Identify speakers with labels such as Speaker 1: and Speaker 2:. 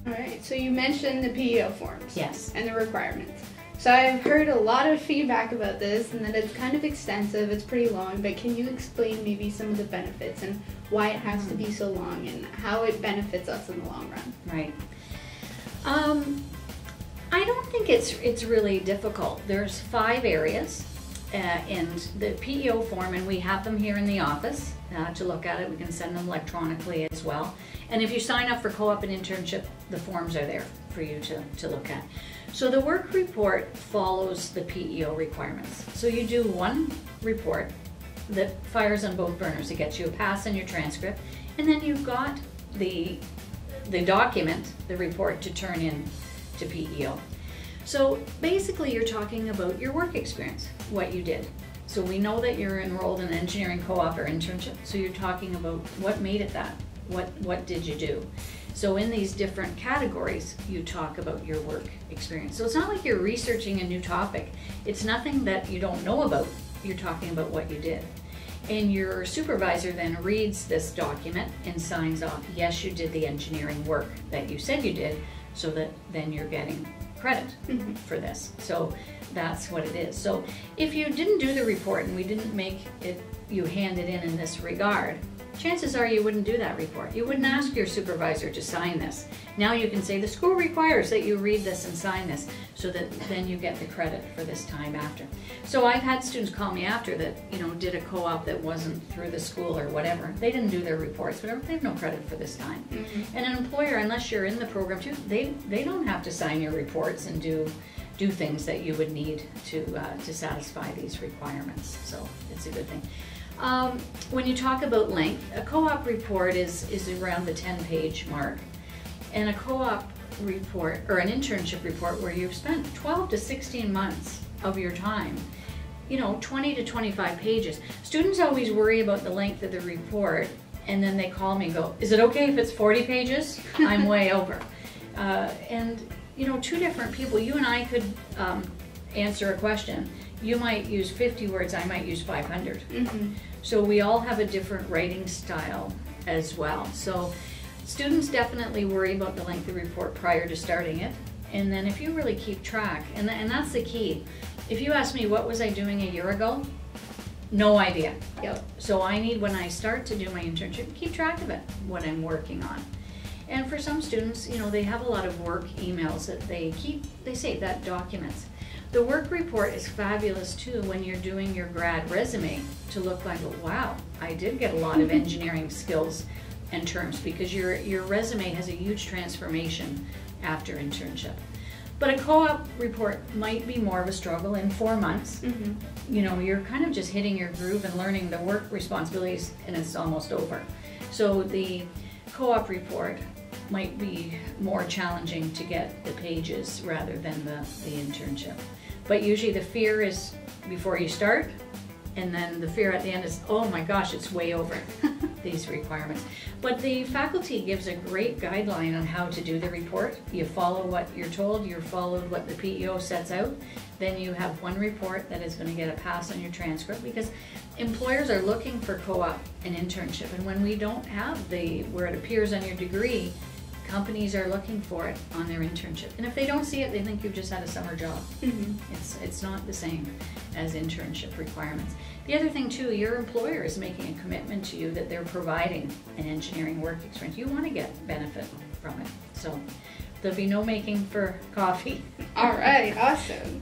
Speaker 1: All right, so you mentioned the PEO forms.
Speaker 2: Yes.
Speaker 1: And the requirements. So I've heard a lot of feedback about this and that it's kind of extensive, it's pretty long, but can you explain maybe some of the benefits and why it has to be so long and how it benefits us in the long run?
Speaker 2: Right. I don't think it's really difficult. There's 5 areas in the PEO form, and we have them here in the office to look at it. We can send them electronically as well. And if you sign up for co-op and internship, the forms are there for you to look at. So the work report follows the PEO requirements. So you do one report that fires on both burners. It gets you a pass and your transcript, and then you've got the document, the report, to turn in to PEO. So basically you're talking about your work experience, what you did. So we know that you're enrolled in engineering co-op or internship, so you're talking about what made it that, what did you do. So in these different categories, you talk about your work experience. So it's not like you're researching a new topic. It's nothing that you don't know about. You're talking about what you did. And your supervisor then reads this document and signs off, yes, you did the engineering work that you said you did, so that then you're getting credit for this. So that's what it is. So if you didn't do the report and we didn't make it, you hand it in this regard, chances are you wouldn't do that report. You wouldn't ask your supervisor to sign this. Now you can say the school requires that you read this and sign this, so that then you get the credit for this time after. So I've had students call me after that, did a co-op that wasn't through the school or whatever. They didn't do their reports, whatever. They have no credit for this time. And an employer, unless you're in the program too, they don't have to sign your reports and do things that you would need to satisfy these requirements. So it's a good thing. When you talk about length, a co-op report is around the 10-page mark. And a co-op report, or an internship report, where you've spent 12 to 16 months of your time, 20 to 25 pages. Students always worry about the length of the report, and then they call me and go, is it okay if it's 40 pages? I'm way over. And, 2 different people, you and I could answer a question. You might use 50 words, I might use 500. So we all have a different writing style as well. So students definitely worry about the length of the report prior to starting it. And then if you really keep track, and that's the key. If you ask me what was I doing a year ago, no idea.
Speaker 1: Yep.
Speaker 2: So I need, when I start to do my internship, keep track of it, what I'm working on. And for some students, they have a lot of work emails that they say that documents. The work report is fabulous too when you're doing your grad resume, to look like, wow, I did get a lot of engineering skills and terms, because your resume has a huge transformation after internship. But a co-op report might be more of a struggle in 4 months. You're kind of just hitting your groove and learning the work responsibilities, and it's almost over. So the co-op report might be more challenging to get the pages rather than the internship. But usually the fear is before you start, and then the fear at the end is, oh my gosh, it's way over these requirements. But the faculty gives a great guideline on how to do the report. You follow what you're told, you followed what the PEO sets out, then you have one report that is going to get a pass on your transcript, because employers are looking for co-op and internship, and when we don't have where it appears on your degree, companies are looking for it on their internship. And if they don't see it, they think you've just had a summer job. It's not the same as internship requirements. The other thing too, your employer is making a commitment to you that they're providing an engineering work experience. You want to get benefit from it. So there'll be no making for coffee.
Speaker 1: All right, awesome.